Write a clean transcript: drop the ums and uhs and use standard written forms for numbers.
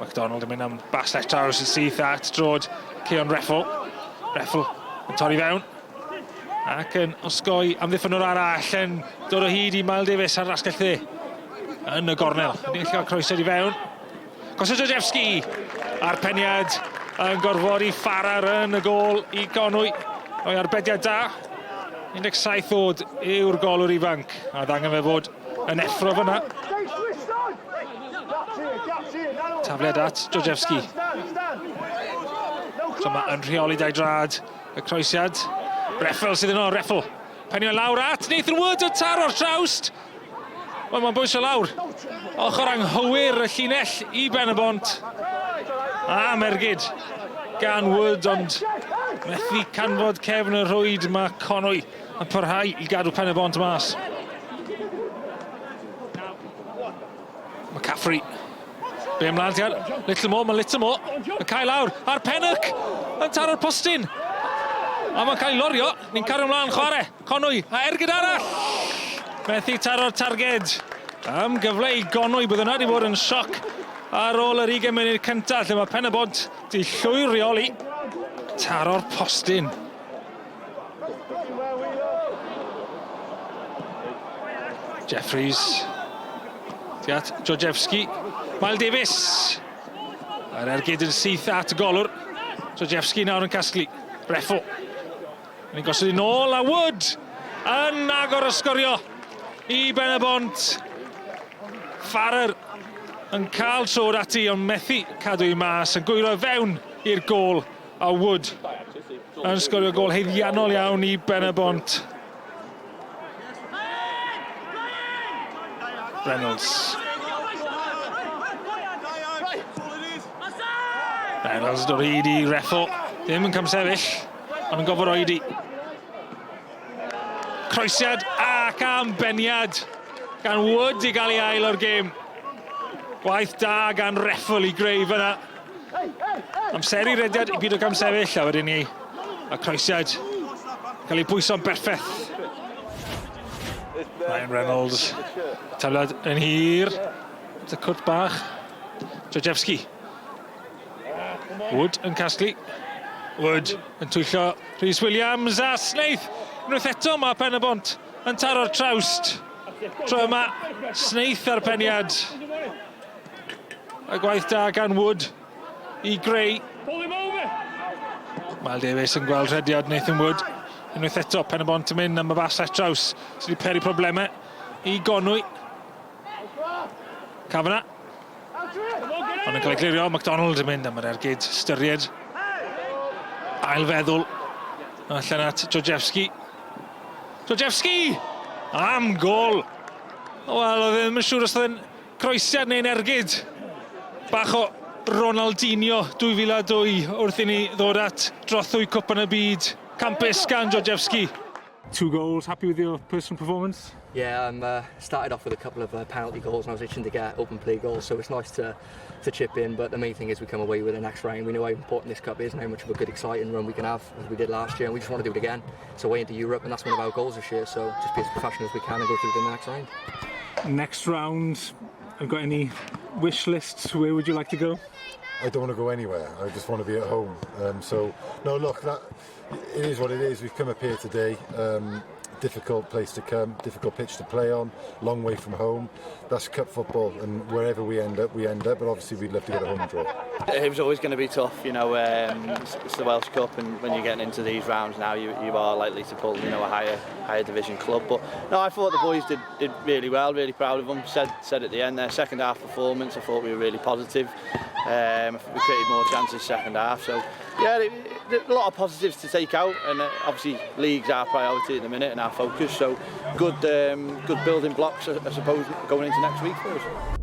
MacDonald yn mynd am baslet draws yn syth at drod Ceon Reffel. Reffel yn torri fewn. Ac yn osgoi amddiffynwr arall yn dod o hyd i Mael Davies ar rasgell dde. Yn y gornel. Ni'n cael croesed i fewn. Kosojewski a'r peniad yn gorfod i Farrar yn y gol i Conwy. O'i arbediad da. 17 oed yw'r golwr ifanc. A ddangen fe fod yn effro fyna. Tafliad at Jojewski. So mae'n rheoli dau drad y croesiad. Reffel sydd yno, Reffel. Penio lawr at Nathan Wood yn taro'r trawst. Wel, mae'n bwysio lawr. Ochr anghywir y llinell i Penybont. A mergyd gan Wood, ond methu canfod cefn y rhwyd. Mae Conwy yn parhau i gadw Penybont mas. Mae Caffrey. Be ymlaen ti ar? Little more, mae little more. Yn cael lawr ar Pennock. Yn taro'r postyn. A mae'n cael lorio. Ni'n cario ymlaen chwarae. Conwy a ergyd arall. Methu taro'r targed. Am gyfle i Conwy. Bydd yna wedi bod yn sioc ar ôl yr 20 munud cyntaf lle mae Penybont di llwyr reoli. Taro'r postyn. Jeffries. Tiat Jojewski. Mael Davies. A'r ergyd yn syth at y golwr. Jojewski nawr yn casglu. Reffel. Ni'n gosod i nôl a Wood. Yn agor o sgorio i Penybont. Farrar yn cael trod ati ond methu cadw i mas. Yn gwyro fewn i'r gol a Wood. Yn sgorio gol heiddiannol iawn i Penybont. Reynolds. Reynolds dod hyd i Reffel. Ddim yn cymsefyll, ond yn gofod oedi. Croesiad ac ambeniad gan Wood i gael ei ail o'r gêm. Gwaith da gan Reffel i greu fyna. Amseru rediad i byd o cymsefyll a wedyn ni. A croesiad cael ei bwyso'n berffeth. Ryan Reynolds. Tafliad yn hir. Y cwrt bach. Jojewski. Wood yn casglu. Wood yn twyllo Rhys Williams a Snaith. Unwaith eto mae Penybont yn taro'r trawst. Tro yma Snaith ar peniad. Y gwaith da gan Wood i greu. Mael Davies yn gweld rhediad Nathan Wood. Unwaith eto Penybont yn mynd am y baslet traws sydd wedi peri problemau i Conwy. Cafna. Ond yn cael ei glirio, MacDonald yn mynd am yr ergyd styried. Ail feddwl. Allan at Jojewski. Jojewski! Am gol! Wel, oedd ddim yn siŵr os oedd yn croesiad neu'n ergyd. Bach o Ronaldinho 2002 wrth i ni ddod at drothwy cwpan y byd. Campus gan Jojewski. 2 goals, happy with your personal performance? Yeah, I started off with a couple of penalty goals and I was itching to get open play goals, so it's nice to chip in, but the main thing is we come away with the next round. We know how important this cup is and how much of a good exciting run we can have as we did last year, and we just want to do it again. It's a way into Europe and that's one of our goals this year, so just be as professional as we can and go through to the next round. Next round, have you got any wish lists? Where would you like to go? I don't want to go anywhere, I just want to be at home. So, no, look, it is what it is. We've come up here today. Difficult place to come, difficult pitch to play on, long way from home. That's cup football, and wherever we end up, but obviously we'd love to get a home draw. It was always going to be tough, you know, it's the Welsh Cup, and when you're getting into these rounds now, you are likely to pull, you know, a higher division club. But no, I thought the boys did really well, really proud of them. Said at the end, their second half performance, I thought we were really positive. We created more chances second half, so yeah, a lot of positives to take out, and obviously league's our priority at the minute and our focus, so good building blocks, I suppose, going into next week for us.